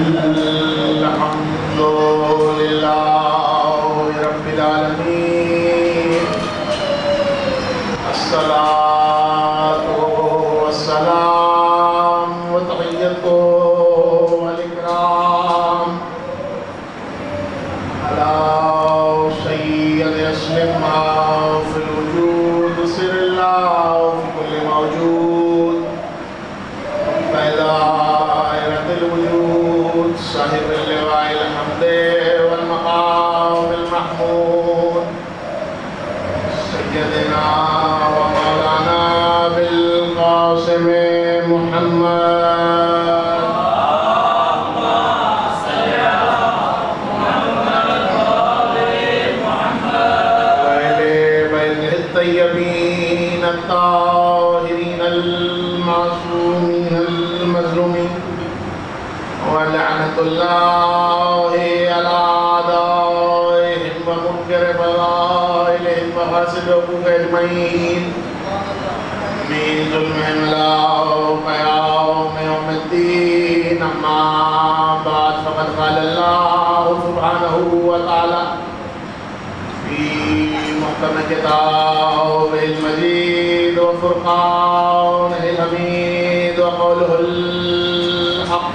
الحمد لله رب العالمين الصلاة والسلام وتحية والإكرام على سيد أسلم ما في الوجود سر الله في كل موجود دائرة الوجود صاحب اللواء الحمد والمقام المحمود سيدنا ومولانا بالقاسم محمد الطيبين الطاهرين المعصومين المظلومين ولعنة الله على أعدائهم ومنكر فضائلهم وفاسد حقوق أجمعين من ظلمهم إلى يوم الدين أما بعد فقد قال الله سبحانه وتعالى في محكم كتابه المجيد وفرقانه الحميد وقوله الحق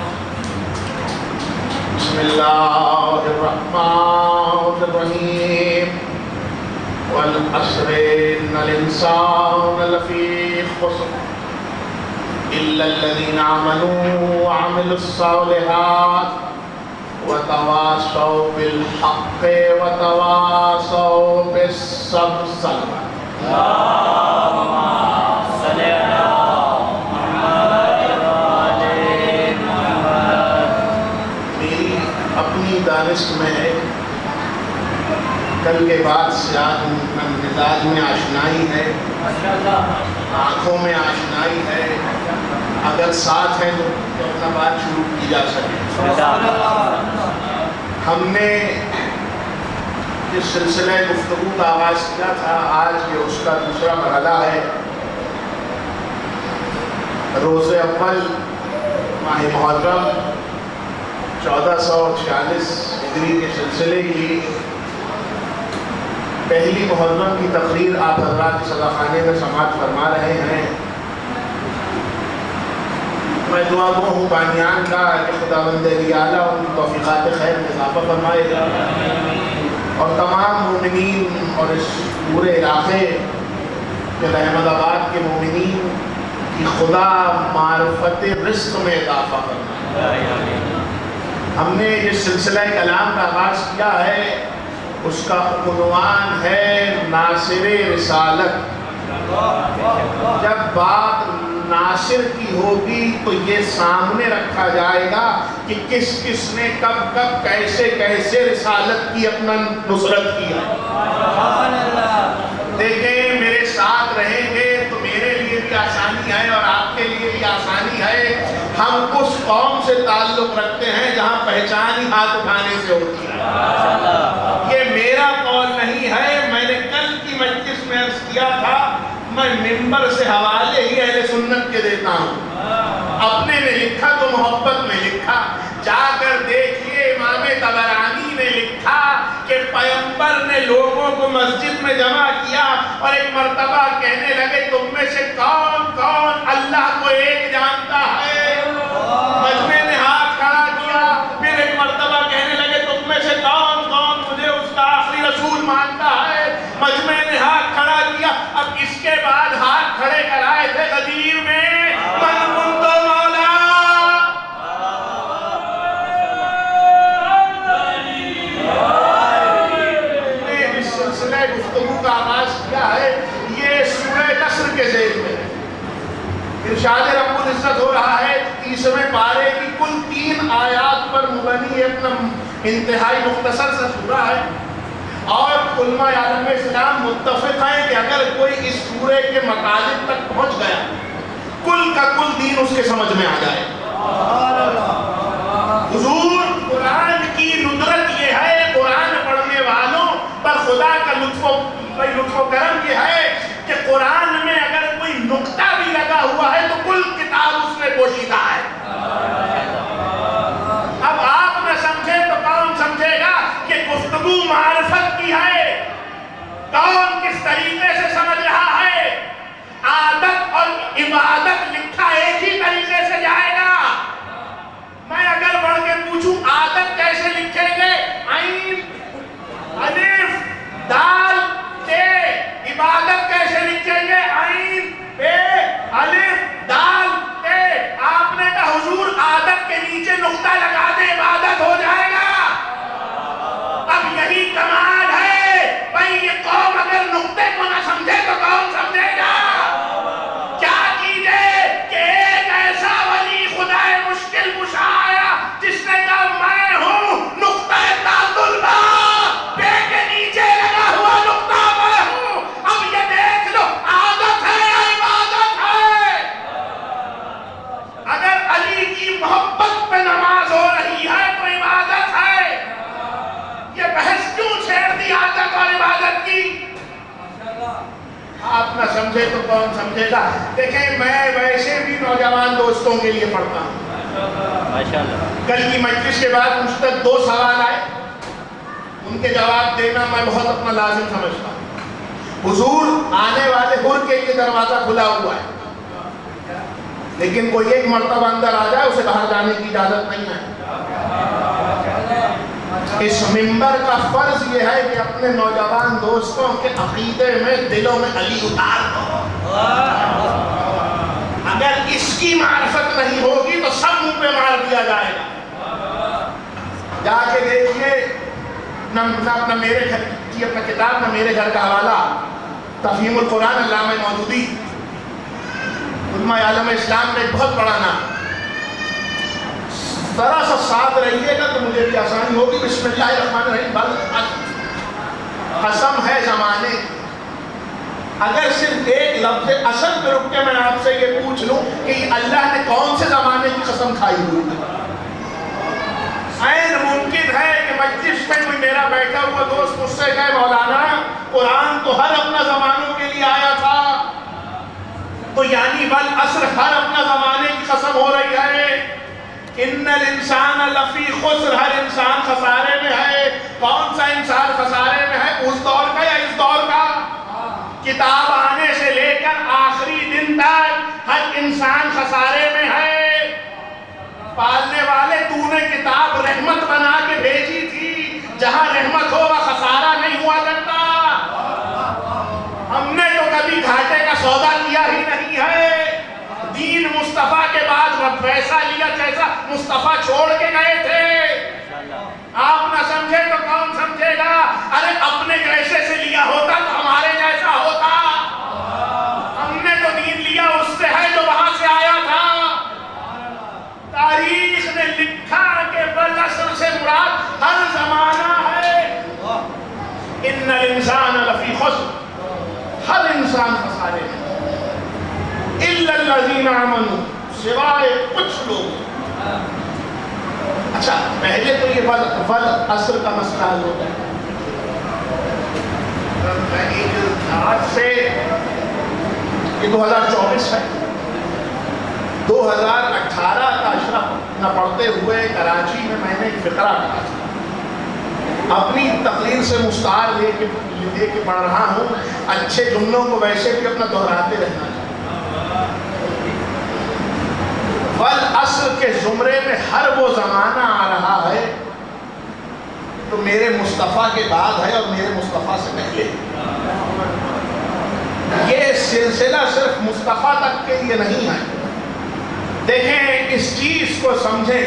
بسم الله الرحمن الرحيم والعصر إن الإنسان لفي خسر إلا الذين آمنوا وعملوا الصالحات وتواصوا بالحق وتواصوا بالصبر. اللهم صل على محمد وآل محمد. میری اپنی دانش میں کل کے بعد سے مزاج میں آشنائی ہے، آنکھوں میں آشنائی ہے، اگر ساتھ ہے تو اپنا بات شروع کی جا سکے. ہم نے جس سلسلہ گفتگو کا آغاز کیا تھا آج یہ اس کا دوسرا مرحلہ ہے. روز اول ماہ محرم 1446 ہجری کے سلسلے کی پہلی محرم کی تقریر آپ حضرات صدا خانے میں سماعت فرما رہے ہیں. میں دعا گو ہوں بانیان کا کہ خداوند علی اعلیٰ ان کی توفیقات خیر میں اضافہ فرمائے گا اور تمام مومنین اور اس پورے علاقے کے احمد آباد کے مومنین کی خدا معرفت رزق میں اضافہ فرمائے. ہم نے یہ سلسلہ کلام کا آغاز کیا ہے، اس کا عنوان ہے ناصر رسالت. جب بات ناصر کی ہوگی تو یہ سامنے رکھا جائے گا کہ کس کس نے کب کب کیسے کیسے رسالت کی اپنا نصرت کی ہے. دیکھیں میرے ساتھ رہیں گے تو میرے لیے بھی آسانی ہے اور آپ کے لیے بھی آسانی ہے. ہم اس قوم سے تعلق رکھتے ہیں جہاں پہچان ہی ہاتھ اٹھانے سے ہوتی ہے. یہ میرا قول نہیں ہے، میں نے کل کی مجلس میں عرض کیا تھا میں ممبر سے حوالے ہی اہل سنت کے دیتا ہوں. اپنے نے لکھا تو محبت میں لکھا. جا کر دیکھیے امام طبرانی نے لکھا کہ پیغمبر نے لوگوں کو مسجد میں جمع کیا اور ایک مرتبہ کہنے لگے تم میں سے کون کون اللہ کو ایک جانتا ہے. مجمع نے ہاتھ کھڑا کیا. پھر ایک مرتبہ کہنے لگے تم میں سے کون کون مجھے اس کا آخری رسول مانتا ہے. مجمع نے ہاتھ کھڑا کیا. اب اس کے بعد ہاتھ کھڑے کرائے تھے غدیر میں من کنت مولا. اس سلسلہ گفتگو کا آغاز کیا ہے یہ سورہ نصر کے ذیل میں ارشاد رب العزت ہو رہا ہے. 30ویں پارے کی کل 3 آیات پر مبنی ایک انتہائی مختصر سا سورہ ہے اور علماء عالم اسلام متفق ہیں کہ اگر کوئی اس سورے کے مطالب تک پہنچ گیا کل کا کل دین اس کے سمجھ میں آ جائے. حضور قرآن کی ندرت یہ ہے، قرآن پڑھنے والوں پر خدا کا لطف و کرم یہ ہے کہ قرآن میں اگر کوئی نقطہ بھی لگا ہوا ہے تو کل کتاب اس میں پوشیدہ ہے. اب نہ سمجھے تو کون سمجھے گا. دیکھیں میں ویسے بھی نوجوان دوستوں کے لیے پڑھتا ہوں. ماشاءاللہ. کل کی مجلس کے بعد مجھ تک 2 سوال آئے, ان کے جواب دینا میں بہت اپنا لازم سمجھتا ہوں. حضور آنے والے حر کے لیے دروازہ کھلا ہوا ہے, لیکن کوئی ایک مرتبہ اندر آ جائے اسے باہر جانے کی اجازت نہیں ہے. اس منبر کا فرض یہ ہے کہ اپنے نوجوان دوستوں کے عقیدے میں, دلوں میں علی اتار دو. اگر اس کی معرفت نہیں ہوگی تو سب منہ پہ مار دیا جائے گا. جا کے دیکھیے, نہ میرے گھر کی اپنا کتاب, نہ میرے گھر کا حوالہ, تفہیم القرآن علامہ مودودی, علماء عالم اسلام میں ایک بہت بڑا نام. ذرا سا ساتھ رہیے گا تو مجھے بھی آسانی ہوگی. بسم اللہ الرحمن الرحیم. بل قسم ہے زمانے, اگر صرف ایک لفظ اصل پہ رک کے میں آپ سے یہ پوچھ لوں کہ اللہ نے کون سے زمانے کی قسم کھائی ہوئی ہے, عین ممکن ہے کہ مجلس میں کوئی میرا بیٹھا ہوا دوست مجھ سے کہے مولانا قرآن تو ہر اپنا زمانوں کے لیے آیا تھا, تو یعنی بالعصر ہر اپنا زمانے کی قسم ہو رہی ہے. ان الانسان لفی خسر, ہر انسان خسارے میں ہے. کون سا انسان خسارے میں ہے, اس دور کا یا اس دور کا؟ کتاب آنے سے لے کر آخری دن تک ہر انسان خسارے میں ہے. پالنے والے تو نے کتاب رحمت بنا کے بھیجی تھی, جہاں رحمت ہو وہاں خسارہ نہیں ہوا کرتا. ہم نے تو کبھی گھاٹے کا سودا کیا ہی نہیں ہے. دین مصطفیٰ کے بعد ویسا لیا جیسا مصطفیٰ چھوڑ کے گئے تھے. آپ نہ سمجھے تو کون سمجھے گا. ارے اپنے جیسے سے لیا ہوتا تو ہمارے جیسا ہوتا. ہم نے تو دین لیا اس سے ہے جو وہاں سے آیا تھا. تاریخ نے لکھا کہ بالعصر سے مراد ہر زمانہ ہے. ان الانسان لفی خسر, ہر انسان خسارے میں, الا الذین آمنوا, سوائے کچھ لوگ. اچھا پہلے تو یہ والعصر کا مسئلہ حل ہوتا ہے. آج سے یہ 2024 ہے, 2018 کا عشرہ نہ پڑھتے ہوئے کراچی میں نے ایک فقرہ کہا تھا. اپنی تقریر سے مستعار لے کے پڑھ رہا ہوں. اچھے جملوں کو ویسے بھی اپنا دہراتے رہنا چاہیے. والعصر کے زمرے میں ہر وہ زمانہ آ رہا ہے تو میرے مصطفیٰ کے بعد ہے اور میرے مصطفیٰ سے پہلے. یہ سلسلہ صرف مصطفیٰ تک کے لیے نہیں ہے. دیکھیں اس چیز کو سمجھیں.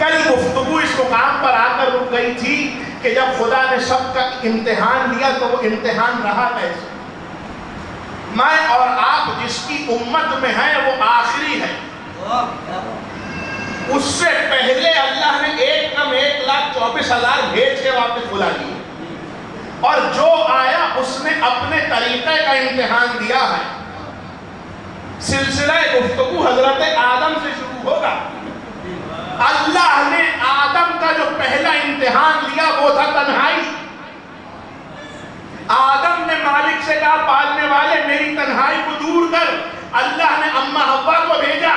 کل گفتگو اس مقام پر آ کر رک گئی تھی کہ جب خدا نے سب کا امتحان لیا تو وہ امتحان رہا کیسے. میں اور آپ جس کی امت میں ہیں وہ آخری ہے. اس سے پہلے اللہ نے 1,24,000 بھیج کے واپس بلا دیے, اور جو آیا اس نے اپنے طریقے کا امتحان دیا ہے. سلسلہ گفتگو حضرت آدم سے شروع ہوگا. اللہ نے آدم کا جو پہلا امتحان لیا وہ تھا تنہائی. آدم نے مالک سے کہا پالنے والے میری تنہائی کو دور کر. اللہ نے اماں حوا کو بھیجا.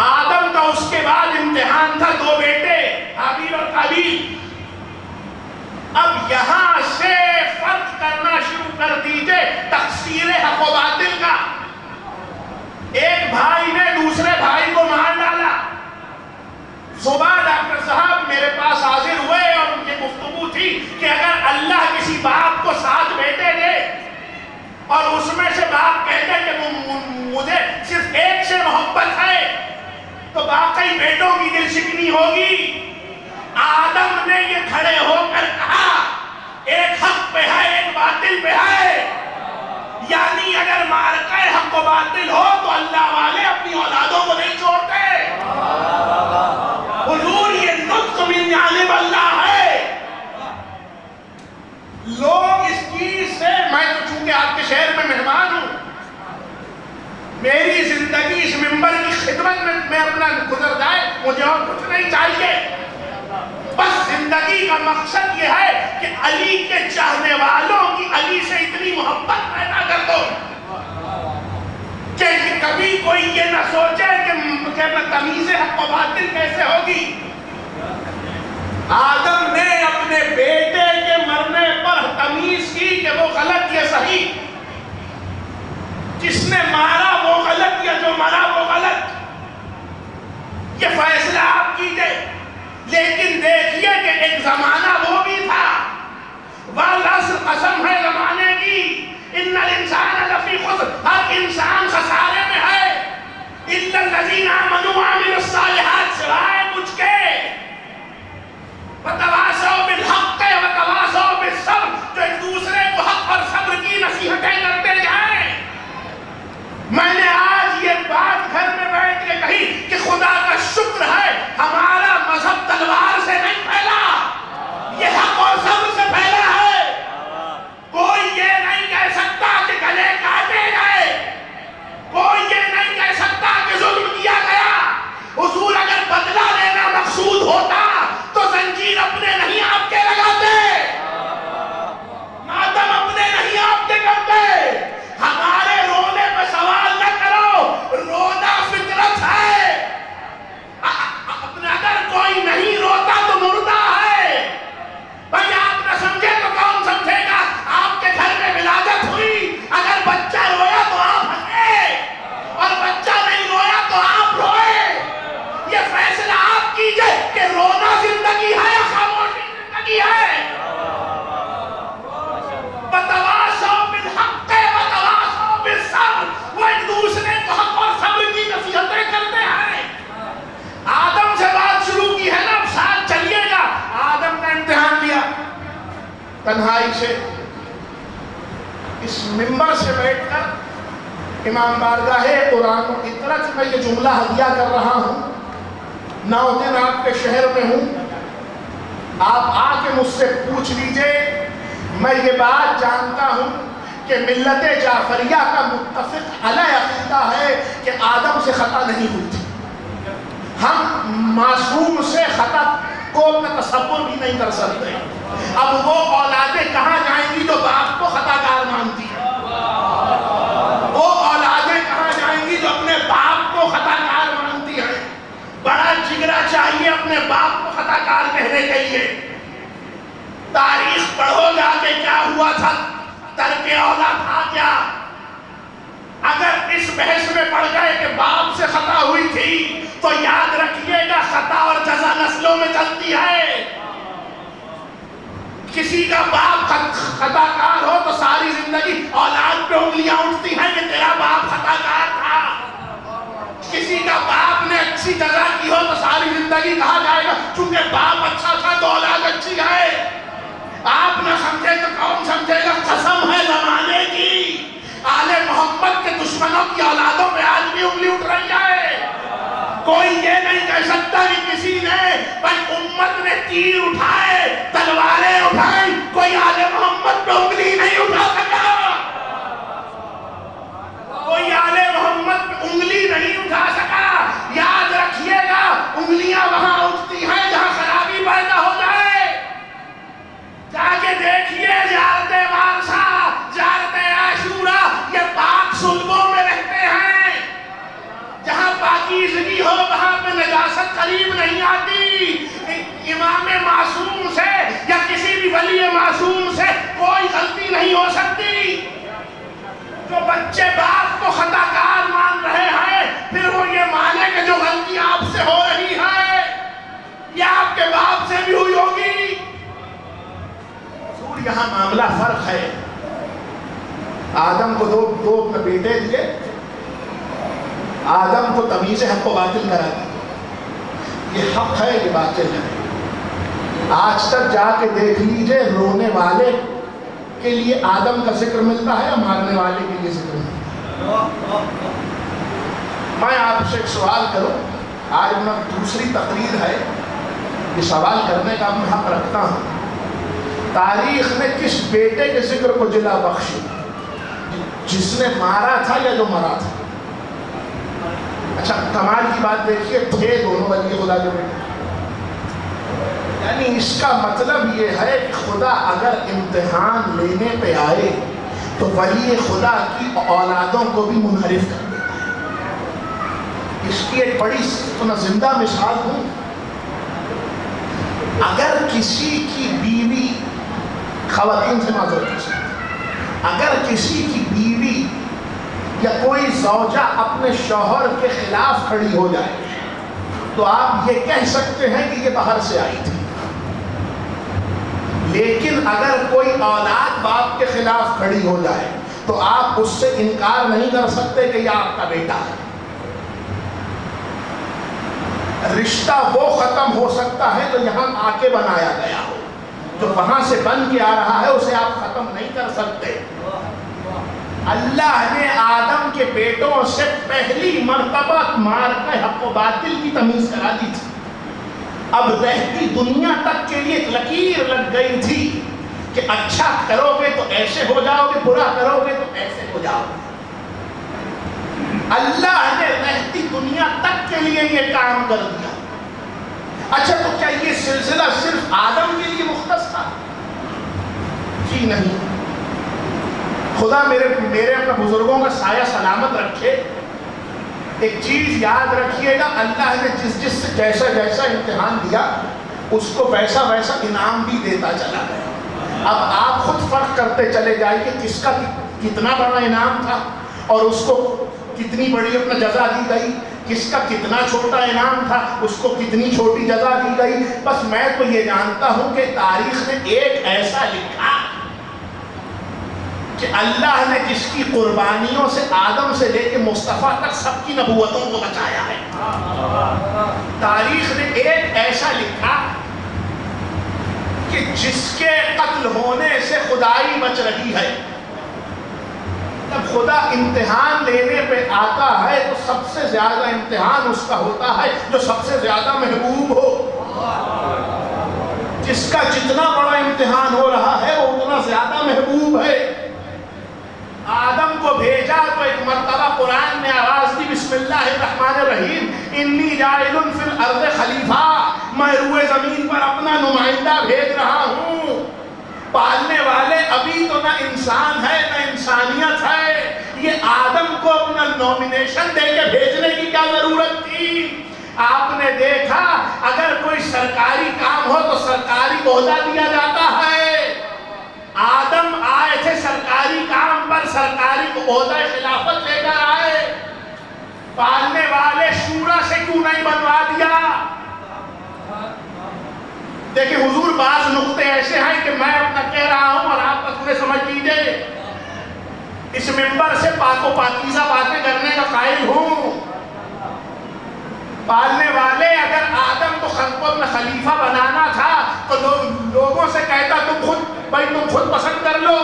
آدم کا اس کے بعد امتحان تھا 2 بیٹے حابیل اور قابیل. اب یہاں سے فرق کرنا شروع کر دیجئے تقصیر حق و باطل کا. ایک بھائی نے دوسرے بھائی کو مار ڈالا. صبح ڈاکٹر صاحب میرے پاس حاضر ہوئے اور ان کی گفتگو تھی کہ اگر اللہ کسی باپ کو 7 بیٹے دے اور اس میں سے باپ کہتے ہیں کہ مجھے صرف ایک سے محبت ہے تو باقی بیٹوں کی دل شکنی ہوگی. آدم نے یہ کھڑے ہو کر کہا ایک حق پہ ہے ایک باطل پہ ہے. یعنی اگر معرکہ حق و باطل ہو تو اللہ والے اپنی اولادوں کو نہیں چھوڑتے. حضور یہ نطق من جانب اللہ ہے. لوگ اس چیز سے, میں تو چونکہ آپ کے شہر میں مہمان ہوں, میری زندگی اس منبر کی خدمت میں اپنا گزر جائے, مجھے اور کچھ نہیں چاہیے. بس زندگی کا مقصد یہ ہے کہ علی کے چاہنے والوں کی علی سے اتنی محبت پیدا کر دو کہ کبھی کوئی یہ نہ سوچے کہ تمیز حق و باطل کیسے ہوگی۔ آدم نے اپنے بیٹے کے مرنے پر تمیز کی کہ وہ غلط یا صحیح، جس نے مارا وہ غلط یا جو مرا وہ غلط، یہ فیصلہ آپ کیجئے۔ لیکن دیکھیے کہ ایک زمانہ وہ بھی تھا، والعصر قسم ہے زمانے کی، ان الانسان لفی خسر، ہر انسان خسارے میں ہے، الا الذین آمنوا وعملوا الصالحات، سوائے کچھ کے، وتواصوا بالحق وتواصوا بالصبر، جو ایک دوسرے کو حق اور صبر کی نصیحتیں کرتے جائیں۔ میں نے آج یہ بات گھر میں بیٹھ کے کہی کہ خدا کا شکر ہے ہمارا مذہب تلوار سے نہیں پھیلا، یہ حق اور صبر سے پھیلا ہے۔ کوئی یہ نہیں کہہ سکتا کہ گلے کاٹے گئے، کوئی یہ نہیں کہہ سکتا کہ ظلم کیا گیا۔ حضور اگر بدلہ لینا مقصود ہوتا تو زنجیر اپنے نہیں آپ کے لگاتے، ماتم اپنے نہیں آپ کے کرتے۔ ہمارے رونے پہ سوال نہ کرو، رونا فطرت ہے۔ اگر کوئی نہیں روتا تو مردہ ہے۔ بھائی آپ نہ سمجھے تو کون سمجھے گا؟ آپ کے گھر میں ولادت ہوئی، اگر بچہ رویا تو آپ ہنسے، اور بچہ نہیں رویا تو آپ روئے۔ یہ فیصلہ آپ کیجئے کہ رونا زندگی ہے یا خاموشی زندگی ہے۔ وتواصوا بالحق وتواصوا بالصبر، وہ ایک دوسرے کو حق اور صبر کی نصیحتیں کرتے ہیں۔ آدم سے بات شروع کی ہے نا، اب ساتھ چلیے گا۔ آدم نے امتحان لیا تنہائی سے، اس ممبر سے بیٹھ کر امام بارگاہ قرآن و اطرت میں یہ جملہ ہدیہ کر رہا ہوں۔ 9 دن آپ کے شہر میں ہوں، آپ آ کے مجھ سے پوچھ لیجئے، میں یہ بات جانتا ہوں کہ ملت جعفریہ کا متفق علیہ عقیدہ ہے کہ آدم سے خطا نہیں ہوئی تھی۔ ہم معصوم سے خطا کو اپنا تصور بھی نہیں کر سکتے۔ اب وہ اولادیں کہاں جائیں گی جو باپ کو خطا کار مانتی ہیں؟ وہ اولادیں کہاں جائیں گی جو اپنے باپ کو خطا کار مانتی ہیں؟ بڑا جگرا چاہیے اپنے باپ کو خطا کار کہنے کے لیے۔ تاریخ پڑھو جا کے کیا ہوا تھا، ترک اولا تھا کیا۔ اگر اس بحث میں پڑ گئے کہ باپ سے خطا ہوئی تھی تو یاد رکھیے گا خطا اور جزا نسلوں میں چلتی ہے۔ کسی کا باپ خطا کار ہو تو ساری زندگی اولاد پہ انگلیاں اٹھتی ہیں کہ تیرا باپ خطا کار تھا۔ کسی کا باپ نے اچھی جزا کی ہو تو ساری زندگی کہا جائے گا چونکہ باپ اچھا تھا تو اولاد اچھی ہے۔ آپ نہ سمجھے تو کون سمجھے گا؟ قسم ہے زمانے کی، آل محمد کے دشمنوں کی اولادوں پہ آج بھی انگلی اٹھ رہی ہے۔ کوئی یہ نہیں کہہ سکتا کہ کسی نے بھائی امت نے تیر اٹھائے، تلواریں اٹھائیں، کوئی آل محمد پہ انگلی نہیں اٹھا سکا۔ کوئی آل محمد پہ انگلی نہیں اٹھا سکا۔ یاد رکھیے گا انگلیاں وہاں اٹھتی ہیں جہاں خرابی پیدا ہو جائے۔ جا کے دیکھیے زیارت وارثہ، زیارت عاشورہ، یہ پاک صلبوں میں رہتے ہیں۔ جہاں پاکیزگی ہو وہاں پہ نجاست قریب نہیں آتی۔ امام معصوم سے یا کسی بھی ولی معصوم سے کوئی غلطی نہیں ہو سکتی۔ جو بچے باپ کو خطا کار مان رہے ہیں پھر وہ یہ مانے کہ جو غلطی آپ سے ہو رہی ہے یہ آپ کے باپ سے بھی ہوئی ہوگی۔ یہاں معاملہ فرق ہے۔ آدم کو دو اپنے بیٹے دیے، آدم کو تمیز حق و باطل کرا دی۔ یہ حق ہے، یہ باطل ہے۔ آج تک جا کے دیکھ لیجئے رونے والے کے لیے آدم کا ذکر ملتا ہے یا مارنے والے کے لیے ذکر ملتا ہے؟ میں آپ سے ایک سوال کروں، آج میں دوسری تقریر ہے، یہ سوال کرنے کا میں حق رکھتا ہوں۔ تاریخ نے کس بیٹے کے ذکر کو جلا بخشی؟ جس نے مارا تھا یا جو مرا تھا؟ اچھا کمال کی بات دیکھیے، تھے دونوں ولی خدا کے بیٹے، یعنی اس کا مطلب یہ ہے کہ خدا اگر امتحان لینے پہ آئے تو ولی خدا کی اولادوں کو بھی منحرف کر دیتا ہے. اس کی ایک بڑی زندہ مثال ہوں. اگر کسی کی بیوی، خواتین سے معذرت، اگر کسی کی بیوی یا کوئی زوجہ اپنے شوہر کے خلاف کھڑی ہو جائے تو آپ یہ کہہ سکتے ہیں کہ یہ باہر سے آئی تھی. لیکن اگر کوئی اولاد باپ کے خلاف کھڑی ہو جائے تو آپ اس سے انکار نہیں کر سکتے کہ یہ آپ کا بیٹا ہے. رشتہ وہ ختم ہو سکتا ہے جو یہاں آ کے بنایا گیا ہو. جو وہاں سے بن کے آ رہا ہے اسے آپ ختم نہیں کر سکتے. اللہ نے آدم کے بیٹوں سے پہلی مرتبہ مار کے حق و باطل کی تمیز کرا دی تھی. اب رہتی دنیا تک کے لیے ایک لکیر لگ گئی تھی کہ اچھا کرو گے تو ایسے ہو جاؤ گے، برا کرو گے تو ایسے ہو جاؤ گے. اللہ نے رہتی دنیا تک کے لیے یہ کام کر دیا. اچھا تو کیا یہ سلسلہ صرف آدم کے لیے مختص تھا؟ جی نہیں. خدا میرے اپنے بزرگوں کا سایہ سلامت رکھے. ایک چیز یاد رکھیے گا، اللہ نے جس سے جیسا جیسا امتحان دیا اس کو ویسا ویسا انعام بھی دیتا چلا گیا. اب آپ خود فرق کرتے چلے جائیے کس کا کتنا بڑا انعام تھا اور اس کو کتنی بڑی اپنا جزا دی گئی، کس کا کتنا چھوٹا انعام تھا اس کو کتنی چھوٹی جزا دی گئی. بس میں تو یہ جانتا ہوں کہ تاریخ نے ایک ایسا لکھا کہ اللہ نے جس کی قربانیوں سے آدم سے لے کے مصطفیٰ تک سب کی نبوتوں کو بچایا ہے. تاریخ نے ایک ایسا لکھا کہ جس کے قتل ہونے سے خدائی بچ رہی ہے. جب خدا امتحان لینے پہ آتا ہے تو سب سے زیادہ امتحان اس کا ہوتا ہے جو سب سے زیادہ محبوب ہو. جس کا جتنا بڑا امتحان ہو رہا ہے وہ اتنا زیادہ محبوب ہے. آدم کو بھیجا تو ایک مرتبہ قرآن نے آواز دی، بسم اللہ الرحمن الرحیم، انی جاعل فی الارض خلیفہ، میں روئے زمین پر اپنا نمائندہ بھیج رہا ہوں. پالنے والے ابھی تو نہ انسان ہے نہ انسانیت ہے. یہ آدم کو اپنا نومینیشن دے کے بھیجنے کی کیا ضرورت تھی؟ آپ نے دیکھا اگر کوئی سرکاری کام ہو تو سرکاری عہدہ دیا جاتا ہے. آدم آئے تھے سرکاری کام پر، سرکاری عہدہ خلافت لے کر آئے. پالنے والے شورا سے کیوں نہیں بنوا دیا؟ دیکھیں حضور بعض نقطے ایسے ہیں کہ میں اپنا کہہ رہا ہوں اور آپ بس انہیں سمجھ لیجیے. اس ممبر سے پاک و پاکیزہ باتیں کرنے کا قائل ہوں. پالنے والے اگر آدم کو اپنا خلیفہ بنانا تھا تو لوگوں سے کہتا تم خود پسند کر لو.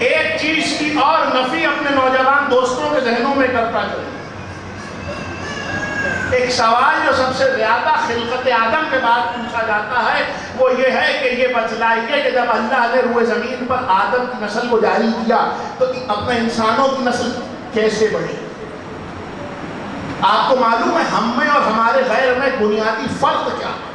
ایک چیز کی اور نفی اپنے نوجوان دوستوں کے ذہنوں میں کرتا چلے. ایک سوال جو سب سے زیادہ خلقت آدم کے بعد پوچھا جاتا ہے وہ یہ ہے کہ یہ بتلائیے کہ جب اللہ نے روئے زمین پر آدم کی نسل کو جاری کیا تو اپنے انسانوں کی نسل کیسے بڑھی؟ آپ کو معلوم ہے ہم میں اور ہمارے غیر میں بنیادی فرق کیا ہے؟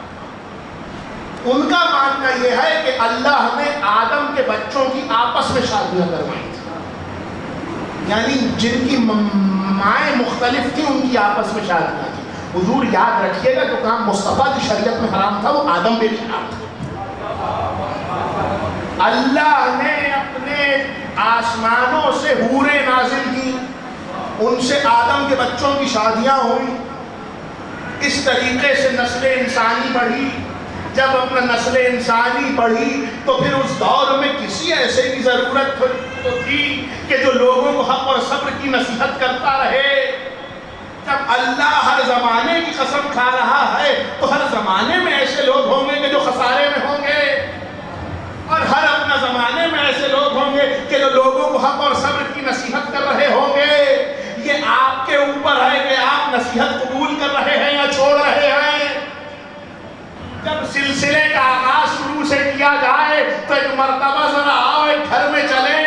ان کا ماننا یہ ہے کہ اللہ نے آدم کے بچوں کی آپس میں شادیاں کروائی تھی، یعنی جن کی مائیں مختلف تھیں ان کی آپس میں شادیاں تھیں. حضور یاد رکھیے گا جو کام مصطفیٰ کی شریعت میں حرام تھا وہ آدم پہ بھی حرام تھا. اللہ نے اپنے آسمانوں سے حوریں نازل کی، ان سے آدم کے بچوں کی شادیاں ہوئی. اس طریقے سے نسل انسانی بڑھی. جب اپنا نسل انسانی بڑھی تو پھر اس دور میں کسی ایسے کی ضرورت تو تھی کہ جو لوگوں کو حق اور صبر کی نصیحت کرتا رہے. جب اللہ ہر زمانے کی قسم کھا رہا ہے تو ہر زمانے میں ایسے لوگ ہوں گے کہ جو خسارے میں ہوں گے، اور ہر اپنا زمانے میں ایسے لوگ ہوں گے کہ جو لوگوں کو حق اور صبر کی نصیحت کر رہے ہوں گے. یہ آپ کے اوپر ہے کہ آپ نصیحت قبول کر رہے ہیں یا چھوڑ رہے ہیں. جب سلسلے کا آغاز شروع سے کیا جائے تو ایک مرتبہ ذرا آؤ ایک گھر میں چلیں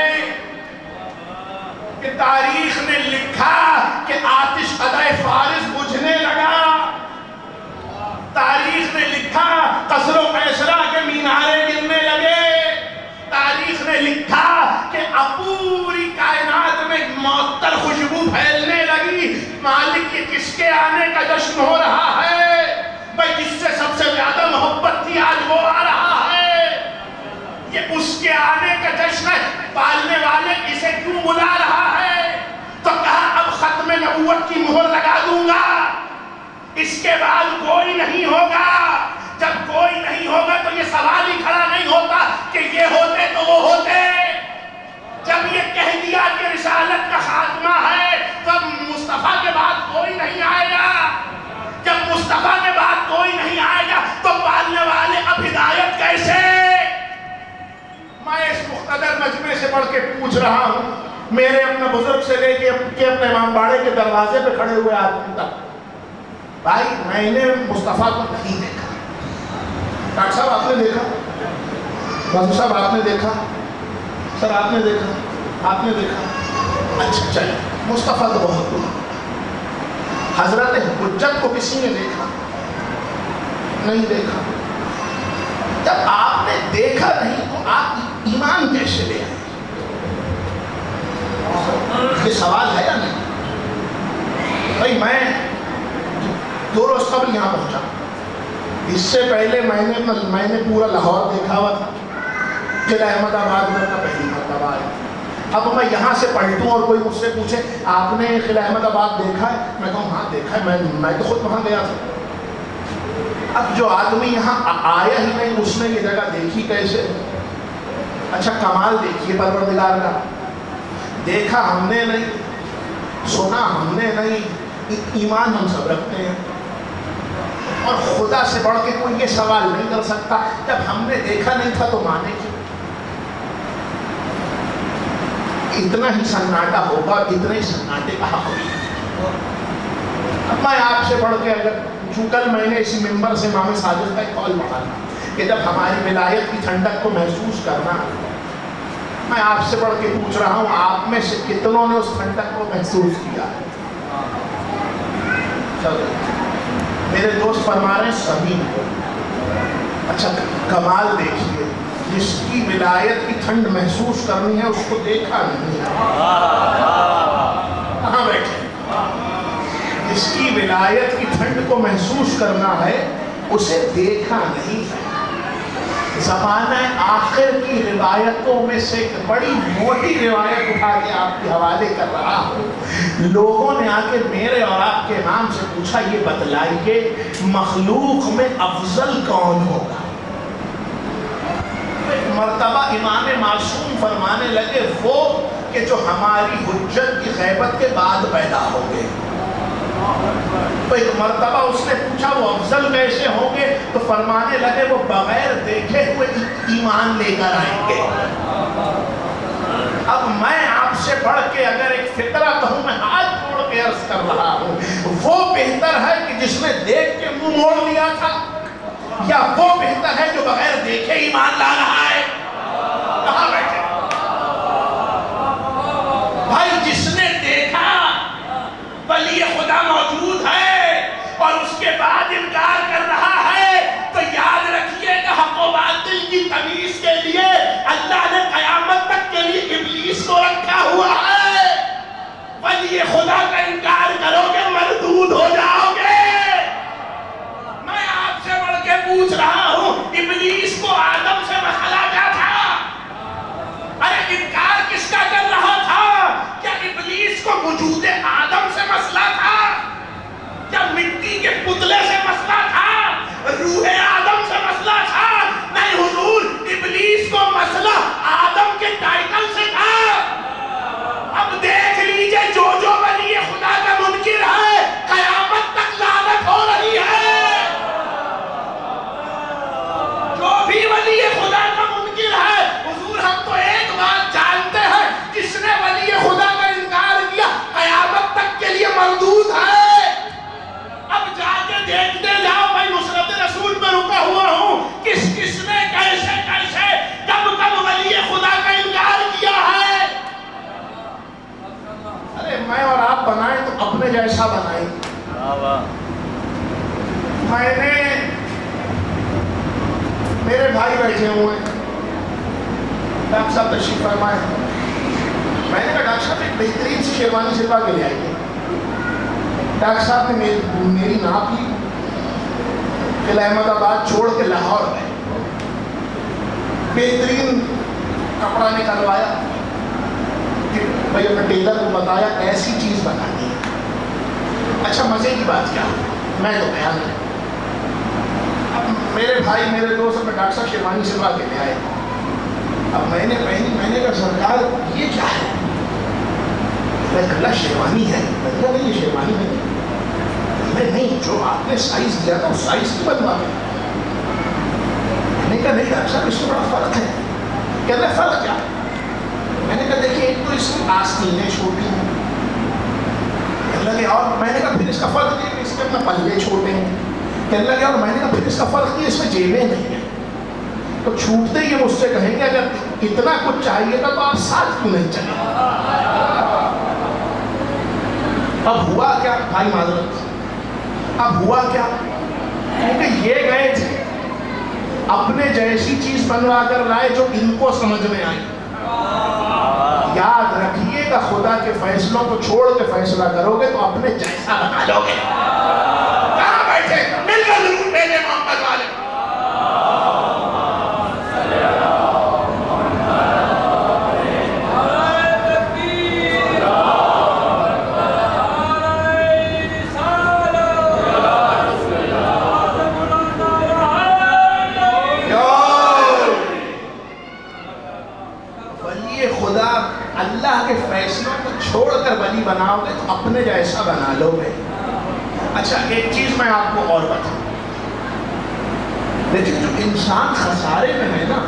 کہ تاریخ نے لکھا کہ آتش ادائے فارس بجھنے لگا. مالک یہ کس کے آنے کا جشن ہو رہا ہے؟ بھائی جس سے سب سے زیادہ محبت تھی آج وہ آ رہا ہے، یہ اس کے آنے کا جشن ہے۔ پالنے والے اسے کیوں بلا رہا ہے؟ تو کہا اب ختم نبوت کی مہر لگا دوں گا، اس کے بعد کوئی نہیں ہوگا۔ جب کوئی نہیں ہوگا تو یہ سوال ہی کھڑا نہیں ہوتا کہ یہ ہوتے تو وہ ہوتے۔ جب یہ کہہ دیا کہ رسالت کا خاتمہ ہے تو مصطفیٰ کے بعد کوئی نہیں آئے گا۔ جب مصطفیٰ کے بعد کوئی نہیں آئے گا تو پالنے والے اب ہدایت کیسے؟ میں اس مقتدر مجمع سے پڑھ کے پوچھ رہا ہوں، میرے اپنے بزرگ سے لے کے اپنے امام باڑے کے دروازے پہ کھڑے ہوئے آدمی تک، بھائی میں نے مصطفیٰ کو نہیں دیکھا۔ ڈاکٹر صاحب آپ نے دیکھا؟ بازو صاحب آپ نے دیکھا؟ سر آپ نے دیکھا؟ آپ نے دیکھا؟ اچھا چلے، مصطفیٰ تو بہت ہوا۔ حضرت حجت کو کسی نے دیکھا؟ نہیں دیکھا۔ جب آپ نے دیکھا نہیں تو آپ ایمان کیسے لے آئے؟ یہ سوال ہے یا نہیں؟ بھائی میں 2 روز قبل یہاں پہنچا، اس سے پہلے میں نے پورا لاہور دیکھا ہوا تھا، قلعہ احمد آباد میں پہلی مرتبہ آیا۔ اب میں یہاں سے پلٹوں اور کوئی مجھ سے پوچھے آپ نے قلعہ احمد آباد دیکھا ہے؟ میں کہوں ہاں دیکھا ہے، میں تو خود وہاں گیا تھا۔ اب جو آدمی یہاں آیا ہی نہیں اس نے یہ جگہ دیکھی کیسے؟ اچھا کمال دیکھیے پروردگار کا، دیکھا ہم نے نہیں، سنا ہم نے نہیں، ایمان ہم سب رکھتے ہیں، اور خدا سے بڑھ کے کوئی یہ سوال نہیں کر سکتا جب ہم نے دیکھا نہیں تھا تو مانے کیوں؟ اتنا ہی سناٹا ہوگا، اتنے ہی سناٹے کا حق بھی۔ اب میں آپ سے بڑھ کے اگر کل میں نے اسی ممبر سے امام صادق کا ایک قول پڑھا تھا کہ جب ہماری ولایت کی ٹھنڈک کو محسوس کرنا، میں آپ سے بڑھ کے پوچھ رہا ہوں آپ میں سے کتنوں نے اس ٹھنڈک کو محسوس کیا؟ چلو میرے دوست فرما رہے ہیں سبھی کو۔ اچھا کمال دیکھیے، جس کی ولایت کی ٹھنڈ محسوس کرنی ہے اس کو دیکھا نہیں ہے۔ کہاں بیٹھے؟ جس کی ولایت کی ٹھنڈ کو محسوس کرنا ہے اسے دیکھا نہیں ہے۔ زمانہ آخر کی روایتوں میں سے ایک بڑی موٹی روایت اٹھا کے آپ کے حوالے کر رہا ہوں۔ لوگوں نے آ کے میرے اور آپ کے امام سے پوچھا یہ بتلائیے مخلوق میں افضل کون ہوگا؟ ایک مرتبہ امام معصوم فرمانے لگے وہ کہ جو ہماری حجت کی غیبت کے بعد پیدا ہو گئے۔ تو ایک مرتبہ اس نے پوچھا وہ افضل کیسے ہوں گے؟ تو فرمانے لگے وہ بغیر دیکھے ہوئے ایمان لے کر آئیں گے۔ اب میں آپ سے بڑھ کے اگر ایک فطرہ کہوں، میں ہاتھ جوڑ کے عرض کر رہا ہوں، وہ بہتر ہے کہ جس نے دیکھ کے منہ موڑ لیا تھا، یا وہ بہتر ہے جو بغیر دیکھے ایمان لا رہا ہے؟ کہاں بیٹھے بھائی؟ جس نے دیکھا ولی خدا موجود ہے اور اس کے بعد انکار کر رہا ہے، تو یاد رکھیے کہ حق و باطل کی تمیز کے لیے اللہ نے قیامت تک کے لیے ابلیس کو رکھا ہوا ہے۔ ولی خدا کا انکار کرو گے مردود ہو جاؤ گے۔ میں آپ سے بڑھ کے پوچھ رہا ہوں، ابلیس کو آدم سے مسئلہ کیا تھا؟ ارے انکار کس کا کر رہا تھا؟ کیا ابلیس کو وجود آدم سے مسئلہ تھا؟ کیا مٹی کے پتلے سے مسئلہ تھا؟ روح آدم سے مسئلہ تھا؟ نہیں حضور، ابلیس کو مسئلہ آدم کے ٹائٹل سے تھا۔ اب دیکھ لیجئے جو ولی خدا کا منکر ہے قیامت تک لعنت ہو رہی ہے۔ جو بھی ولی خدا کا منکر ہے، حضور ہم تو ایک بات جانتے ہیں، جس نے ولی خدا کا انکار کیا قیامت تک کے لیے مردود ہے۔ اب جا کے دیکھتے جاؤ، میں نصرت رسول میں رکا ہوا ہوں، کس کس نے کیسے کیسے کب کب ولی خدا کا انکار کیا ہے۔ ارے میں اور آپ بنائیں تو اپنے جیسا بنائیں۔ میں نے میرے بھائی بیٹھے ہوئے ہیں، ڈاکٹر صاحب تشریف فرمائے، میں نے کہا ڈاکٹر صاحب ایک بہترین سی شیروانی سلوا کے لے آئیے۔ ڈاکٹر صاحب نے میری ناپ لی، پھر احمد آباد چھوڑ کے لاہور گئے، بہترین کپڑا نکلوایا، بھائی اپنے ٹیلر کو بتایا ایسی چیز بنانی ہے۔ اچھا مزے کی بات کیا، میں تو خیال نہیں، اب میرے بھائی میرے دوست اپنے ڈاکٹر صاحب شیروانی سلوا کے لے آئے، اب میں نے پہنی، میں نے کہا سرکار یہ کیا ہے؟ اللہ شیروانی ہے، بدلا نہیں یہ شیروانی ہے، میں نہیں جو آپ نے سائز دیا تھا اس سائز کی بنوا میں نے کہا نہیں ڈاکٹر صاحب اس میں بڑا فرق ہے۔ کہتا ہے فرق کیا؟ میں نے کہا دیکھیے ایک تو اس کی آستینیں چھوٹی ہیں، کہنے لگے اور میں نے کہا پھر اس کا فرق نہیں ہے اس کے اپنا پلے چھوٹے ہیں، کہنے لگے اور میں نے کہا پھر اس کا فرق نہیں ہے اس میں جیبیں نہیں ہیں۔ تو چھوٹتے ہی مجھ سے کہیں گے اگر اتنا کچھ چاہیے تھا تو آپ ساتھ کیوں نہیں چلے؟ اب ہوا کیا بھائی معذرت، اب ہوا کیا، کیونکہ یہ گئے تھے اپنے جیسی چیز بنوا کر لائے جو ان کو سمجھ میں آئی۔ یاد رکھیے گا خدا کے فیصلوں کو چھوڑ کے فیصلہ کرو گے تو اپنے جیسا بنا لو گے۔ کہاں بیٹھے مل کر ضرور بھیجے محمد والے۔ اللہ کے فیصلوں کو چھوڑ کر ولی بناؤ گے تو اپنے جیسا بنا لو گے۔ اچھا ایک چیز میں آپ کو اور بتاؤں، لیکن جو انسان خسارے میں ہے نا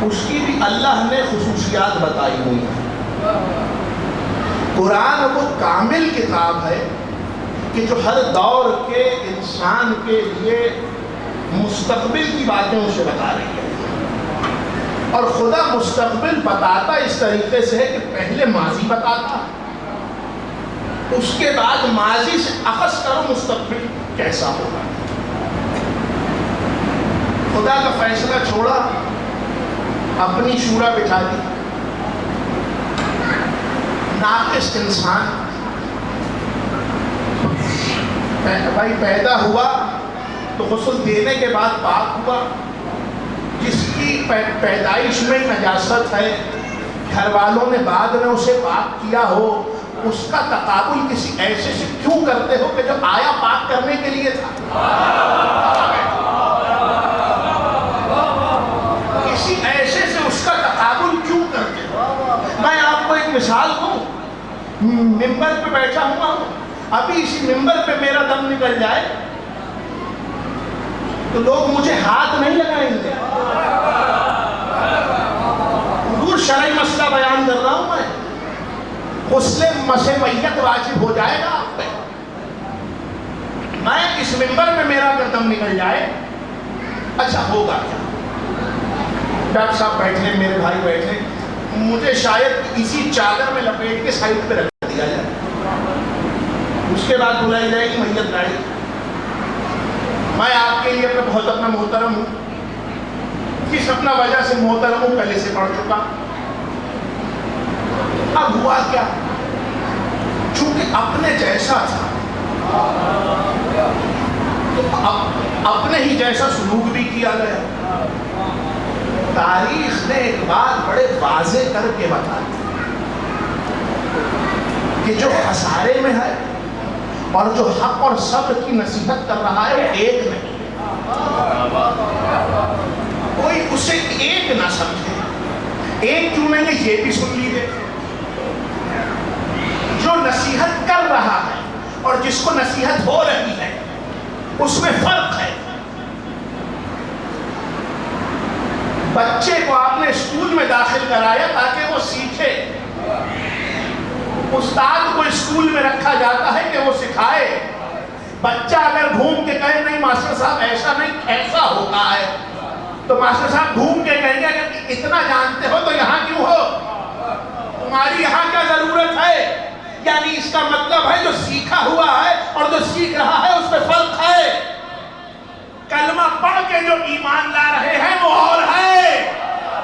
اس کی بھی اللہ نے خصوصیات بتائی ہوئی ہیں۔ قرآن وہ کامل کتاب ہے کہ جو ہر دور کے انسان کے لیے مستقبل کی باتیں اسے بتا رہی ہے، اور خدا مستقبل بتاتا اس طریقے سے ہے کہ پہلے ماضی بتاتا، اس کے بعد ماضی سے اخذ کرو مستقبل کیسا ہوگا۔ خدا کا فیصلہ چھوڑا، اپنی شورا بٹھا دی، ناقص انسان بھائی پیدا ہوا تو غسل دینے کے بعد پاک ہوا، جس کی پیدائش میں نجاست ہے گھر والوں نے بعد میں اسے پاک کیا ہو، اس کا تقابل کسی ایسے سے کیوں کرتے ہو کہ جو آیا پاک کرنے کے لیے تھا؟ کسی ایسے سے اس کا تقابل کیوں کرتے ہو؟ میں آپ کو ایک مثال دوں، ممبر پہ بیٹھا ہوا ہوں، ابھی اسی ممبر پہ میرا دم نکل جائے تو لوگ مجھے ہاتھ نہیں لگائیں گے۔ حضور شرعی مسئلہ بیان کر رہا ہوں میں، غسل مسح میت واجب ہو جائے گا آپ پہ، میں اس ممبر میں میرا اگر دم نکل جائے اچھا ہوگا کیا؟ ڈاکٹر صاحب بیٹھے، میرے بھائی بیٹھے، مجھے شاید اسی چادر میں لپیٹ کے سائڈ پہ رکھ دیا جائے، اس کے بعد بلائی جائے گی میت گاڑی۔ میں آپ کے لیے بہت اپنا محترم ہوں، کس اپنا وجہ سے محترم ہوں پہلے سے پڑھ چکا۔ اب ہوا کیا، چونکہ اپنے جیسا تھا تو اپنے ہی جیسا سلوک بھی کیا گیا۔ تاریخ نے ایک بات بڑے واضح کر کے بتا دی کہ جو خسارے میں ہے اور جو حق اور صبر کی نصیحت کر رہا ہے وہ ایک نہیں، کوئی اسے ایک نہ سمجھے۔ ایک کیوں نہیں ہے یہ بھی سن لیجیے، جو نصیحت کر رہا ہے اور جس کو نصیحت ہو رہی ہے اس میں فرق ہے۔ بچے کو آپ نے اسکول میں داخل کرایا تاکہ وہ سیکھے، استاد کو اسکول میں رکھا جاتا ہے کہ وہ سکھائے۔ بچہ اگر گھوم کے کہے نہیں ماسٹر صاحب ایسا نہیں ایسا ہوتا ہے تو ماسٹر صاحب گھوم کے کہیں گے اگر اتنا جانتے ہو تو یہاں کیوں ہو، تمہاری یہاں کیا ضرورت ہے؟ یعنی اس کا مطلب ہے جو سیکھا ہوا ہے اور جو سیکھ رہا ہے اس میں فرق ہے۔ کلمہ پڑھ کے جو ایمان لا رہے ہیں وہ اور ہے،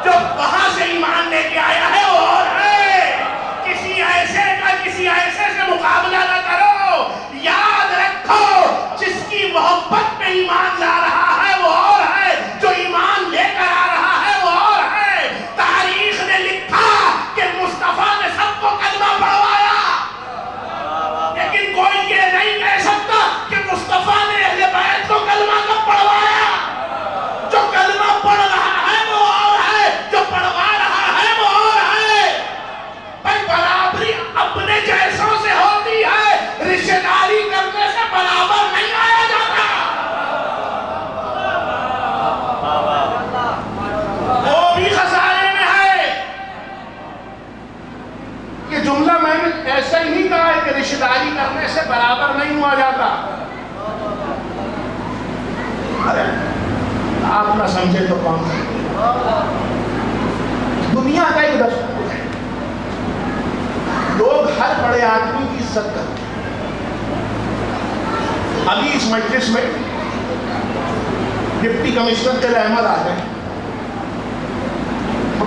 جو وہاں سے ایمان لے کے آیا ہے وہ اور ہے۔ کسی ایسے کا کسی ایسے سے مقابلہ نہ کرو، مصطفیٰ نے اہل بیت کو کلمہ کب پڑھوایا؟ جو کلمہ پڑھ رہا ہے وہ اور ہے، جو پڑھوا رہا ہے وہ اور ہے۔ بھائی برابری اپنے جیسوں سے ہوتی ہے، رشتہ داری کرنے سے برابر نہیں آیا جاتا۔ وہ بھی خسارے میں ہے۔ یہ جملہ میں نے ایسا ہی نہیں کہا ہے کہ رشتہ داری کرنے سے برابر نہیں ہوا جاتا۔ ارے آپ نہ سمجھے تو کون سمجھے؟ دنیا کا ایک دستور ہے، لوگ ہر بڑے آدمی کی عزت کرتے ہیں۔ ابھی اس مجلس میں ڈپٹی کمشنر تل احمد آ گئے،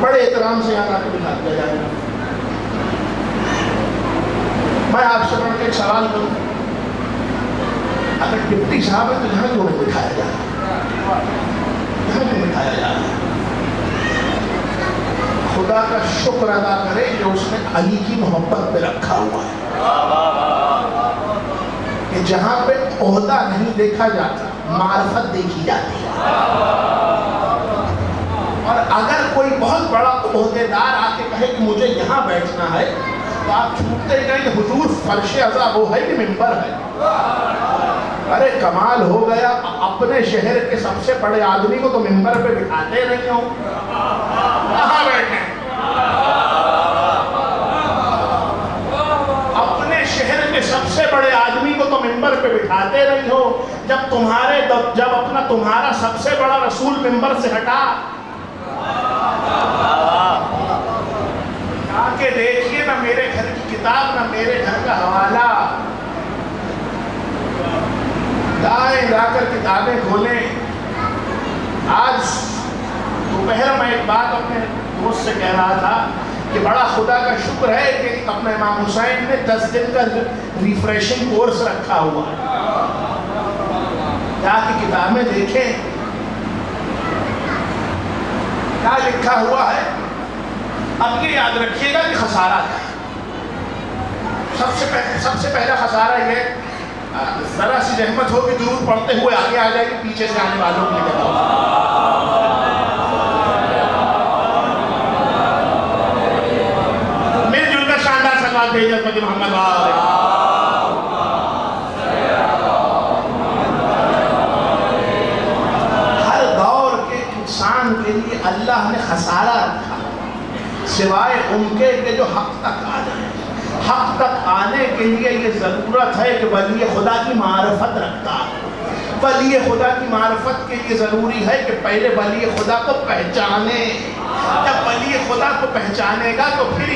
بڑے احترام سے یہاں آ کے بٹھا دیا جائے گا۔ میں آپ سے بڑھ کے ایک سوال کروں، اگر ڈپٹی صاحب ہے تو یہاں کیوں نہیں بٹھایا جا رہا؟ یہاں کیوں بٹھایا جا رہا؟ خدا کا شکر ادا کرے کہ اس نے علی کی محبت پہ رکھا ہوا ہے کہ جہاں پہ عہدہ نہیں دیکھا جاتا، معرفت دیکھی جاتی ہے۔ اور اگر کوئی بہت بڑا عہدیدار آ کے کہے کہ مجھے یہاں بیٹھنا ہے تو آپ چھوٹتے گئے کہ حضور فرش عزا وہ ہے کہ ممبر ہے؟ ارے کمال ہو گیا، اپنے شہر کے سب سے بڑے آدمی کو تو ممبر پہ بٹھاتے نہیں ہو، کہاں بیٹھے؟ اپنے شہر کے سب سے بڑے آدمی کو تو ممبر پہ بٹھاتے نہیں ہو، جب تمہارا سب سے بڑا رسول ممبر سے ہٹا۔ آ کے دیکھیے نہ میرے گھر کی کتاب نہ میرے گھر کا حوالہ، جائیں جا کر کتابیں کھولیں۔ آج دوپہر میں ایک بات اپنے دوست سے کہہ رہا تھا کہ بڑا خدا کا شکر ہے کہ اپنے امام حسین نے 10 دن کا ریفریشنگ کورس رکھا ہوا ہے، جا کے کتابیں دیکھیں کیا لکھا ہوا ہے۔ اب یہ یاد رکھیے گا کہ خسارہ ہے، سب سے پہلا خسارہ یہ ذرا سی رحمت ہو کہ درود پڑھتے ہوئے آگے آ جائے گی، پیچھے سے آنے والوں کے لیے مل جل کر شاندار سلوات بھیجیں حضرت محمد ہر دور کے انسان کے لیے اللہ نے خسارہ رکھا سوائے ان کے جو حق تک آ جائیں۔ حق تک آنے کے لیے یہ ضرورت ہے کہ ولی خدا کی معرفت رکھتا ہے۔ ولی خدا کی معرفت کے لیے ضروری ہے کہ پہلے ولی خدا کو پہچانے۔ جب ولی خدا کو پہچانے گا تو پھر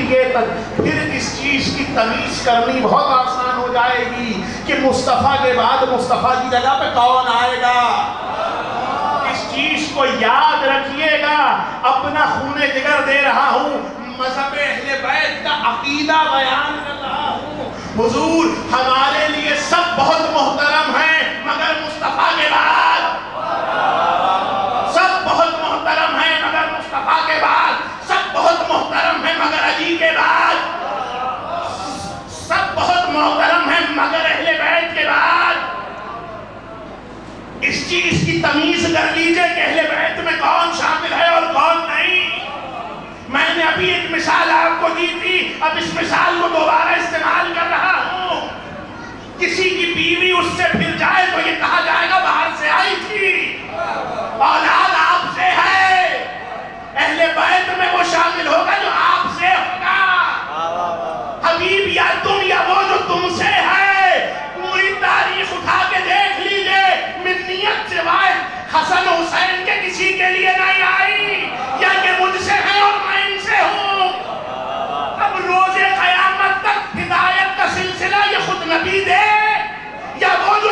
اس چیز کی تمیز کرنی بہت آسان ہو جائے گی کہ مصطفیٰ کے بعد مصطفیٰ کی جگہ پہ کون آئے گا۔ اس چیز کو یاد رکھیے گا، اپنا خون جگر دے رہا ہوں، مذہب اہل بیت کا عقیدہ بیان کر رہا ہوں۔ حضور ہمارے لیے سب بہت محترم ہیں مگر مصطفیٰ کے بعد، سب بہت محترم ہیں مگر مصطفیٰ کے بعد، سب بہت محترم ہیں مگر علی کے بعد، سب بہت محترم ہیں مگر اہل بیت کے بعد۔ اس چیز کی تمیز کر لیجئے کہ اہل بیت میں کون شامل ہے اور کون نہیں۔ میں نے ابھی ایک مثال آپ کو دی تھی، اب اس مثال کو دوبارہ استعمال کر رہا ہوں۔ کسی کی بیوی اس سے پھر جائے تو یہ کہا جائے گا باہر سے آئی تھی، اولاد آپ سے ہے۔ اہل بیت میں وہ شامل ہوگا جو آپ سے ہوگا۔ حبیب یا تم یا وہ جو تم سے ہے۔ پوری تاریخ اٹھا کے دیکھ لیجئے، منیت سوائے حسن حسین کے کسی کے لیے نہیں آئی، یا کہ مجھ سے ہے اور میں ان سے ہوں۔ اب روز قیامت تک ہدایت کا سلسلہ یہ خود نبی دے یا وہ جو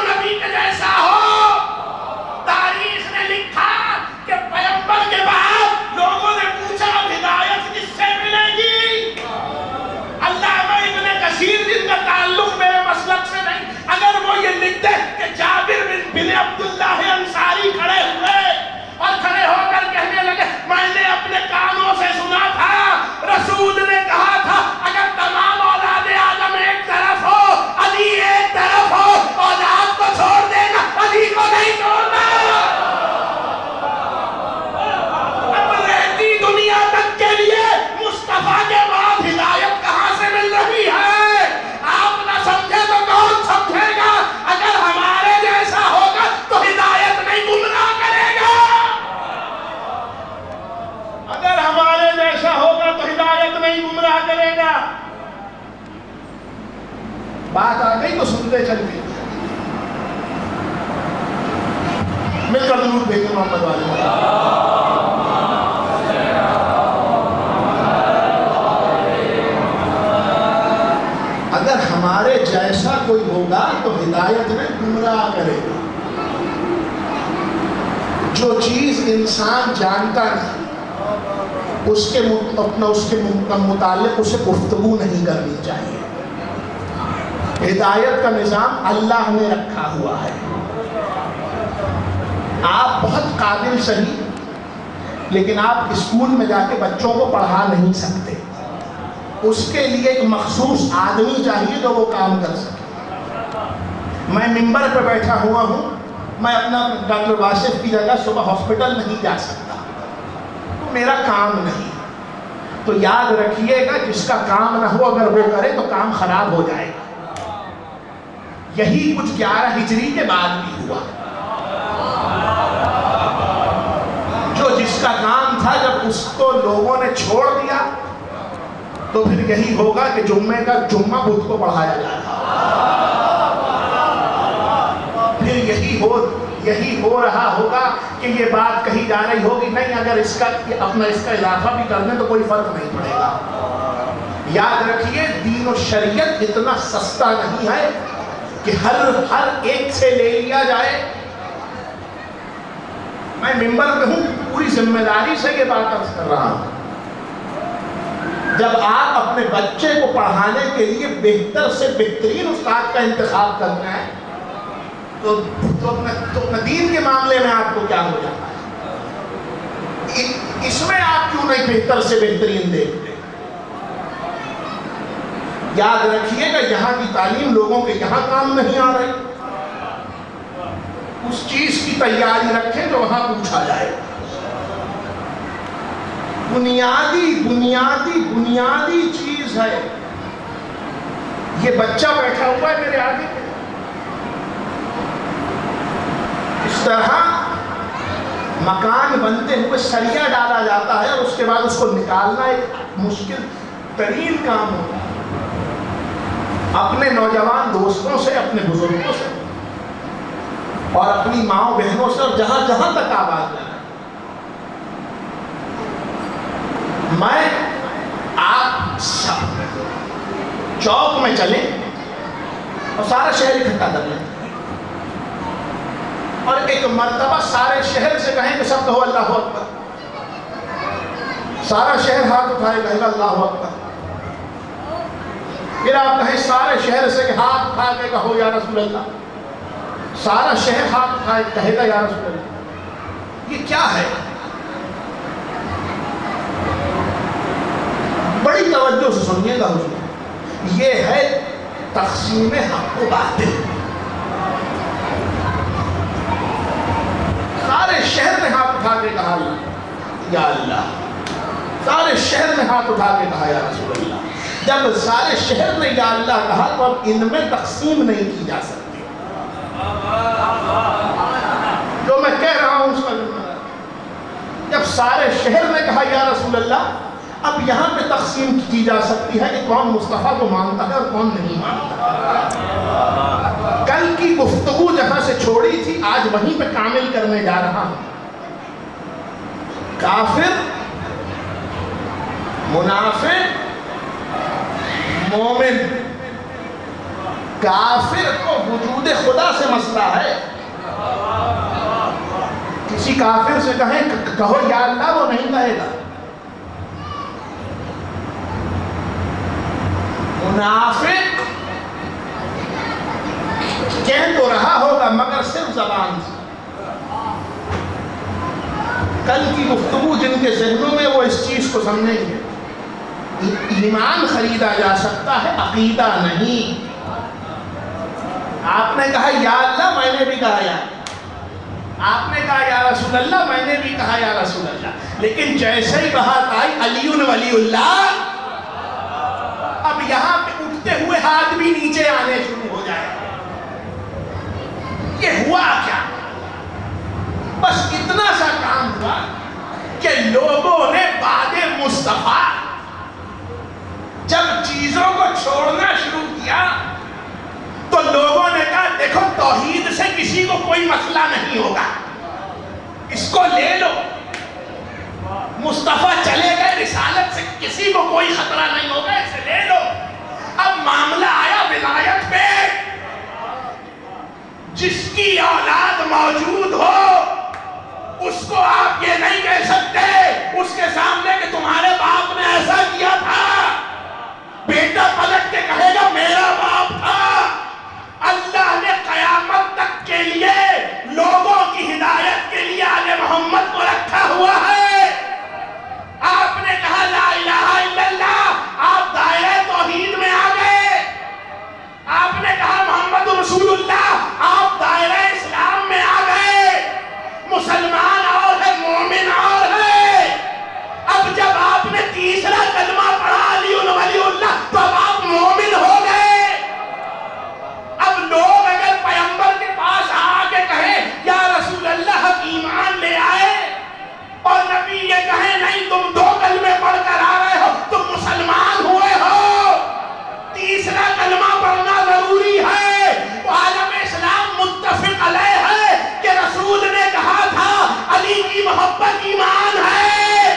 چلتے چلتے مل کر درود بھیجیں محمد والے. اگر ہمارے جیسا کوئی ہوگا تو ہدایت میں گمراہ کرے گا. جو چیز انسان جانتا نہیں اس کے متعلق اسے گفتگو نہیں کرنی چاہیے. ہدایت کا نظام اللہ نے رکھا ہوا ہے. آپ بہت قابل صحیح لیکن آپ اسکول میں جا کے بچوں کو پڑھا نہیں سکتے. اس کے لیے ایک مخصوص آدمی چاہیے جو وہ کام کر سکے. میں ممبر پہ بیٹھا ہوا ہوں, میں اپنا ڈاکٹر واصف کی جگہ صبح ہاسپٹل نہیں جا سکتا, تو میرا کام نہیں. تو یاد رکھیے گا جس کا کام نہ ہو اگر وہ کرے تو کام خراب ہو جائے گا. یہی کچھ 11 ہجری کے بعد بھی ہوا. جو جس کا کام تھا جب اس کو لوگوں نے چھوڑ دیا تو پھر یہی ہوگا کہ جمعے کا جمعہ بدھ کو پڑھایا جائے گا. پھر یہی ہو رہا ہوگا کہ یہ بات کہی جا رہی ہوگی نہیں اگر اس کا اضافہ بھی کر دیں تو کوئی فرق نہیں پڑے گا. یاد رکھیے دین و شریعت اتنا سستا نہیں ہے کہ ہر ایک سے لے لیا جائے. میں ممبر پہ ہوں, پوری ذمہ داری سے یہ بات عرض کر رہا ہوں. جب آپ اپنے بچے کو پڑھانے کے لیے بہتر سے بہترین استاد کا انتخاب کرنا ہے تو اپنے دین کے معاملے میں آپ کو کیا ہو جاتا ہے؟ اس میں آپ کیوں نہیں بہتر سے بہترین دیکھتے؟ یاد رکھیے گا یہاں کی تعلیم لوگوں کے یہاں کام نہیں آ رہی. اس چیز کی تیاری رکھیں جو وہاں پوچھا جائے. بنیادی چیز ہے. یہ بچہ بیٹھا ہوا ہے میرے آگے, اس طرح مکان بنتے ہوئے سریا ڈالا جاتا ہے اور اس کے بعد اس کو نکالنا ایک مشکل ترین کام ہوتا ہے. اپنے نوجوان دوستوں سے, اپنے بزرگوں سے اور اپنی ماؤں بہنوں سے اور جہاں جہاں تک آواز ہے, میں آپ چوک میں چلیں اور سارا شہر اکٹھا کر لیں اور ایک مرتبہ سارے شہر سے کہیں کہ سب کہو اللہ اکبر. سارا شہر ہاتھ اٹھائے کہے گا اللہ اکبر. پھر آپ کہیں سارے شہر سے کہ ہاتھ اٹھا کے کہو یا رسول اللہ. سارا شہر ہاتھ اٹھائے کہے گا یا رسول اللہ. یہ کیا ہے؟ بڑی توجہ سے سنیے گا حضور, یہ ہے تقسیم حق و باطل. سارے شہر نے ہاتھ اٹھا کے کہا یا اللہ. سارے شہر نے ہاتھ اٹھا کے کہا یا رسول اللہ. جب سارے شہر نے یا اللہ کہا تو اب ان میں تقسیم نہیں کی جا سکتی. جو میں کہہ رہا ہوں اس کا جب سارے شہر نے کہا یا رسول اللہ, اب یہاں پہ تقسیم کی جا سکتی ہے کہ کون مصطفیٰ کو مانتا ہے اور کون نہیں مانتا. کل کی گفتگو جہاں سے چھوڑی تھی آج وہیں پہ کامل کرنے جا رہا ہوں. کافر, منافق, مومن. کافر کو وجود خدا سے مسئلہ ہے. کسی کافر سے کہیں کہو یا اللہ, وہ نہیں کہے گا. منافق کہہ تو رہا ہوگا مگر صرف زبان سے. کل کی گفتگو جن کے ذہنوں میں وہ اس چیز کو سمجھیں گے. ایمان خریدا جا سکتا ہے, عقیدہ نہیں. آپ نے کہا یا اللہ, میں نے بھی کہا یا. آپ نے کہا یا رسول اللہ, میں نے بھی کہا یا رسول اللہ. لیکن جیسے ہی بات آئی علی ولی اللہ, اب یہاں پہ اٹھتے ہوئے ہاتھ بھی نیچے آنے شروع ہو جائے. یہ ہوا کیا؟ بس اتنا سا کام ہوا کہ لوگوں نے بعد مصطفیٰ جب چیزوں کو چھوڑنا شروع کیا تو لوگوں نے توحید سے کسی کو کوئی مسئلہ نہیں ہوگا، اس کو لے لو، مصطفیٰ چلے گئے، رسالت سے کسی کو کوئی خطرہ نہیں ہوگا، اسے لے لو۔ اب معاملہ آیا ولایت پہ، جس کی اولاد موجود ہو اس کو آپ یہ نہیں کہہ سکتے اس کے سامنے کہ تمہارے باپ نے ایسا کیا تھا، بیٹا پلٹ کے کہے گا میرا باپ تھا۔ اللہ نے قیامت تک کے لیے لوگوں کی ہدایت کے لیے آل محمد کو رکھا ہوا ہے۔ آپ نے کہا لا الہ الا اللہ، آپ دائرہ توحید میں آ گئے۔ آپ نے کہا محمد رسول اللہ، آپ دائرہ اسلام میں آ گئے۔ مسلمان اور ہے، مومن اور ہے۔ اب جب آپ نے تیسرا کلمہ پڑھا علی ولی اللہ، تو اب آپ مومن ہو گئے۔ اب لوگ اگر پیغمبر کے پاس آ کے کہیں یا رسول اللہ ہم ایمان لے آئے، اور نبی یہ کہیں نہیں تم 2 کلمے پڑھ کر آ رہے ہو، تم مسلمان ہوئے ہو، تیسرا کلمہ پڑھنا ضروری ہے۔ عالم اسلام متفق علیہ ہے کہ رسول نے کہا تھا علی کی محبت ایمان ہے۔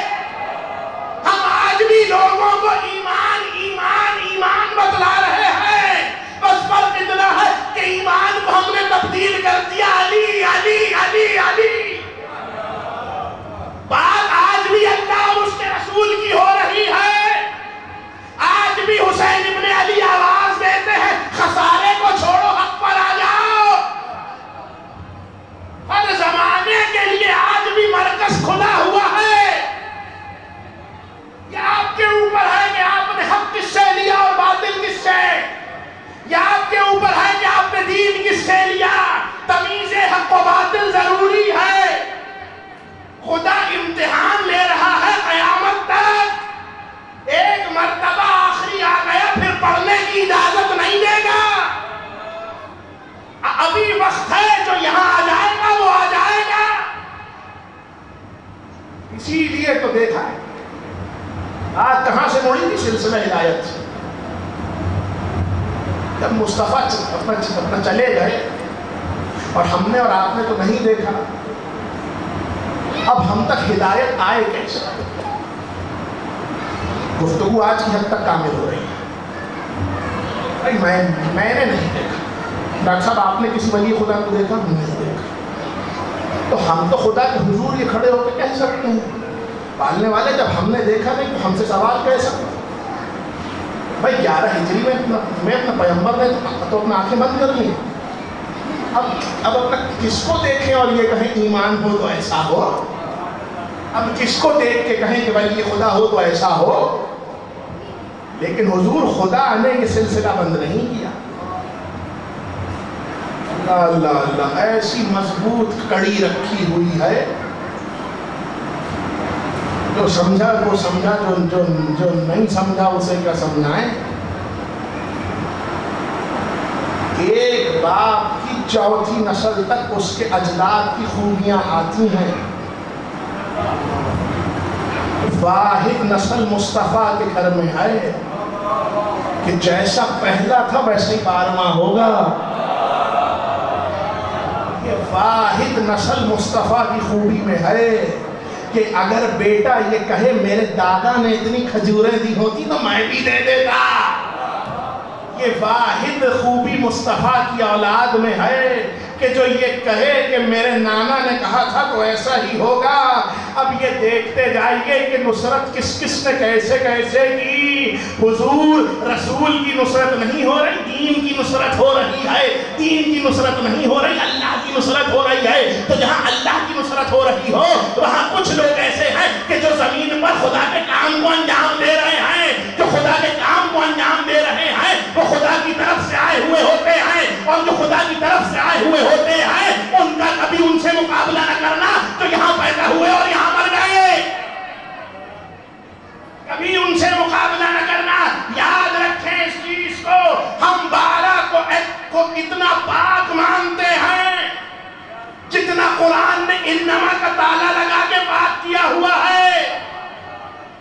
ہم آج بھی لوگوں کو ایمان ایمان ایمان بتلا رہے ہیں، بس فرق اتنا ہے کہ ایمان کو ہم نے تبدیل کر دیا علی علی علی علی۔ بات آج بھی اللہ اور اس کے رسول کی ہو رہی ہے۔ آج بھی حسین ابن علی آواز دیتے ہیں خسارے کو چھوڑو حق پر آ جاؤ۔ ہر زمانے کے لیے آج بھی مرکز کھلا ہوا ہے۔ یہ آپ کے اوپر ہے کہ آپ نے حق کس سے لیا اور باطل کس سے، یہ آپ کے اوپر ہے کہ آپ نے دین کس سے لیا۔ تمیز حق و باطل ضروری ہے۔ خدا امتحان لے رہا ہے قیامت تک، ایک مرتبہ آخری آ گیا پھر پڑھنے کی اجازت نہیں دے گا۔ ابھی وقت ہے، جو یہاں آ جائے گا وہ آ جائے گا۔ اسی لیے تو دیکھا ہے آج کہاں سے مڑی تھی سلسلہ ہدایت سے، جب مصطفیٰ اپنا چلے گئے اور ہم نے اور آپ نے تو نہیں دیکھا، اب ہم تک ہدایت آئے کیسے؟ گفتگو آج کی حد تک کامل ہو رہی ہے۔ میں نے نہیں دیکھا، ڈاکٹر صاحب آپ نے کسی ولی خدا کو دیکھا؟ نہیں دیکھا۔ تو ہم تو خدا کے حضور یہ کھڑے ہو کے کہہ سکتے ہیں، پالنے والے جب ہم نے دیکھا نہیں تو ہم سے سوال کہہ سکتے؟ بھائی 11 ہجری میں اپنا پیغمبر نے تو اپنا آنکھیں بند کر لی، اب اپنا کس کو دیکھیں اور یہ کہیں ایمان ہو تو ایسا ہو؟ اب کس کو دیکھ کے کہیں کہ بھائی یہ خدا ہو تو ایسا ہو؟ لیکن حضور خدا نے یہ سلسلہ بند نہیں کیا۔ اللہ اللہ اللہ، ایسی مضبوط کڑی رکھی ہوئی ہے، جو سمجھا وہ سمجھا، جو نہیں سمجھا اسے کیا سمجھائیں۔ ایک باپ کی 4تھی نسل تک اس کے اجداد کی خوبیاں آتی ہیں۔ واحد نسل مصطفیٰ کے گھر میں ہے کہ جیسا پہلا تھا ویسے ہی 12واں ہوگا۔ یہ واحد نسل مصطفیٰ کی خوبی میں ہے کہ اگر بیٹا یہ کہے میرے دادا نے اتنی کھجوریں دی ہوتی تو میں بھی دے دیتا۔ یہ واحد خوبی مصطفیٰ کی اولاد میں ہے کہ جو یہ کہے کہ میرے نانا نے کہا تھا تو ایسا ہی ہوگا۔ اب یہ دیکھتے جائیے کہ نصرت کس کس نے کیسے کیسے کی۔ حضور رسول کی نصرت نہیں ہو رہی، دین کی نصرت ہو رہی ہے۔ دین کی نصرت نہیں ہو رہی، اللہ کی نصرت ہو رہی ہے۔ تو جہاں اللہ کی نصرت ہو رہی ہو وہاں کچھ لوگ ایسے ہیں کہ جو زمین پر خدا کے کام کو انجام دے رہے ہیں، جو خدا کے کام کو انجام دے رہے ہیں وہ خدا کی طرف سے آئے ہوئے ہوتے ہیں، اور جو خدا کی طرف سے آئے ہوئے ہوتے ہیں ان کا کبھی ان سے مقابلہ نہ کرنا تو یہاں پیدا ہوئے اور یہاں مر گئے، کبھی ان سے مقابلہ نہ کرنا۔ یاد رکھیں اس چیز کو، ہم 12 کو اتنا پاک مانتے ہیں جتنا قرآن نے انما کا تالا لگا کے پاک کیا ہوا ہے۔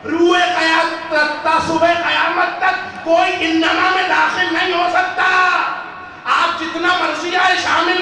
روح قیامت تک، صبح قیامت تک کوئی انما میں داخل نہیں ہو سکتا۔ آپ جتنا مرضی آئے شامل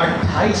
28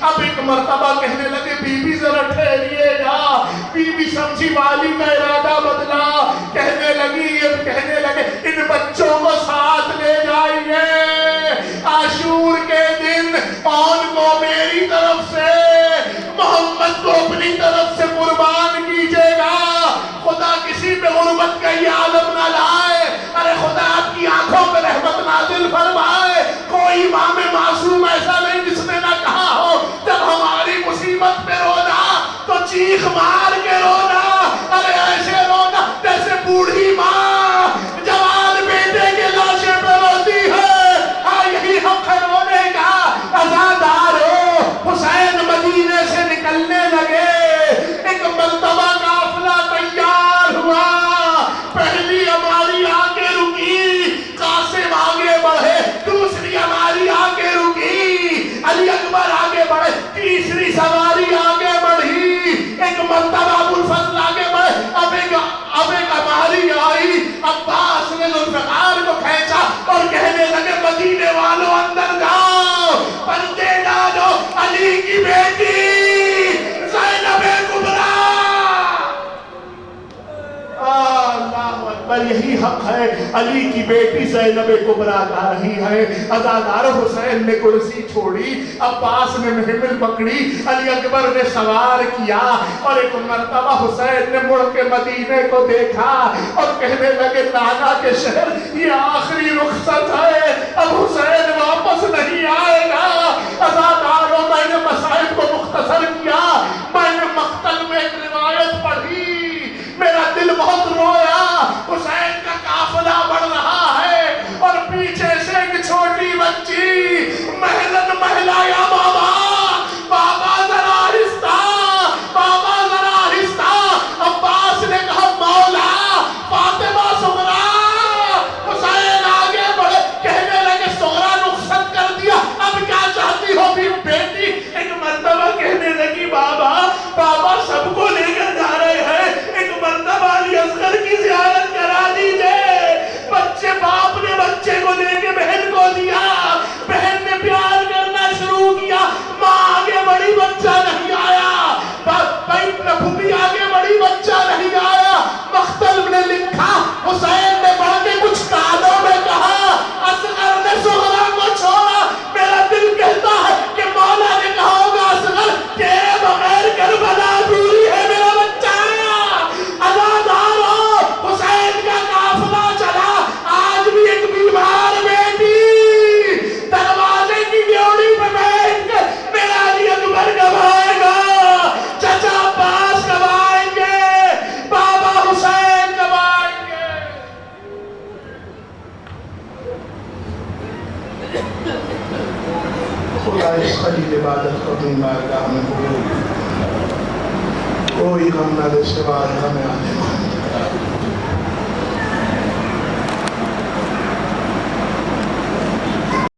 اب ایک مرتبہ کہنے لگے بیوی ذرا ٹھہریے گا. بیوی سمجھی والی کا ارادہ بدلا, کہنے لگے ان بچوں کو ساتھ لے جائیے, عاشور کے دن ان کو میری طرف سے, محمد کو اپنی طرف سے قربان کیجیے گا. خدا کسی پہ غربت کا یہ عالم نہ لائے. ارے خدا آپ کی آنکھوں پہ رحمت نازل فرمائے. کوئی امام معصوم ایسا نہیں جس نے نہ کہا ہو جب ہماری مصیبت پہ رونا تو چیخ مار کے رونا. ارے ایسے رونا جیسے بوڑھی ماں جوان بیٹے کے لاشے پہ روتی ہے. ہاں یہی حق ہے رونے کا. عزادارو حسین مدینے سے نکلنے لگے. ایک مرتبہ قافلہ تیار ہوا. پہلی ہماری آگے رکی, قاسم آگے بڑھے. دوسری ہماری آگے رکی, علی اکبر آگے بڑھے. تیسری سواری آگے بڑھی. ایک مرتبہ ابوالفضل آگے بڑھے. اب ایک ہماری آئی. عباس نے ذوالفقار کو کھینچا اور کہنے لگے مدینے والوں اندر جاؤ, پردے ڈالو, علی کی بیٹی زینب کبریٰ. اللہ اکبر, یہی حق ہے. علی کی بیٹی زینب کبریٰ جا رہی ہے. عزادار حسین نے کرسی چھوڑی, عباس نے محمل پکڑی, علی اکبر نے سوار کیا. اور ایک مرتبہ حسین نے مڑ کے مدینے کو دیکھا اور کہنے لگے نانا کے شہر یہ آخری رخصت ہے, اب حسین واپس نہیں آئے گا. عزاداروں میں نے مصائب کو مختصر کیا. میں نے مقتل میں ایک روایت پڑھی, میرا دل بہت رویا. حسین کا قافلہ بڑھ رہا ہے اور پیچھے سے ایک چھوٹی بچی محلن مہلایا بابا, بابا ذرا آہستہ, بابا ذرا آہستہ. عباس نے کہا مولا فاطمہ سغرا. حسین آگے بڑھے, کہنے لگے سغرا رخصت کر دیا, اب کیا چاہتی ہو بھی بیٹی. ایک مرتبہ کہنے لگی بابا, بابا سب کو لے کر جا رہے ہیں, ایک مرتبہ علی اصغر کی زیارت کرا دیجئے. بچے باپ نے بچے کو لے کے بہن کو دیا, بہن نے پیار کرنا شروع کیا. ماں آگے بڑی بچہ نہیں آیا, پھوپھی آگے بڑی بچہ نہیں آیا. مختل نے لکھا حسین نے بڑھ کے کچھ کانوں میں کہا, اصغر نے سغرا کو چھوڑا. میرا دل کہتا ہے کہ مولا نے کہا ہوگا اصغر تیرے بغیر کربلا ادھوری ہے میرا بچہ. عزادارو حسین کا قافلہ چلا. آج بھی ایک بیمار بیٹی دروازے کی ڈیوڑی پہ بیٹھ کر میرا علی اکبر کب آئے گا, چچا عباس کب آئیں گے, بابا حسین کب آئیں گے. خدا اس خلیل عبادت کو اپنی بارگاہ میں قبول. کوئی غم نہ دے سوائے ہمیں آنے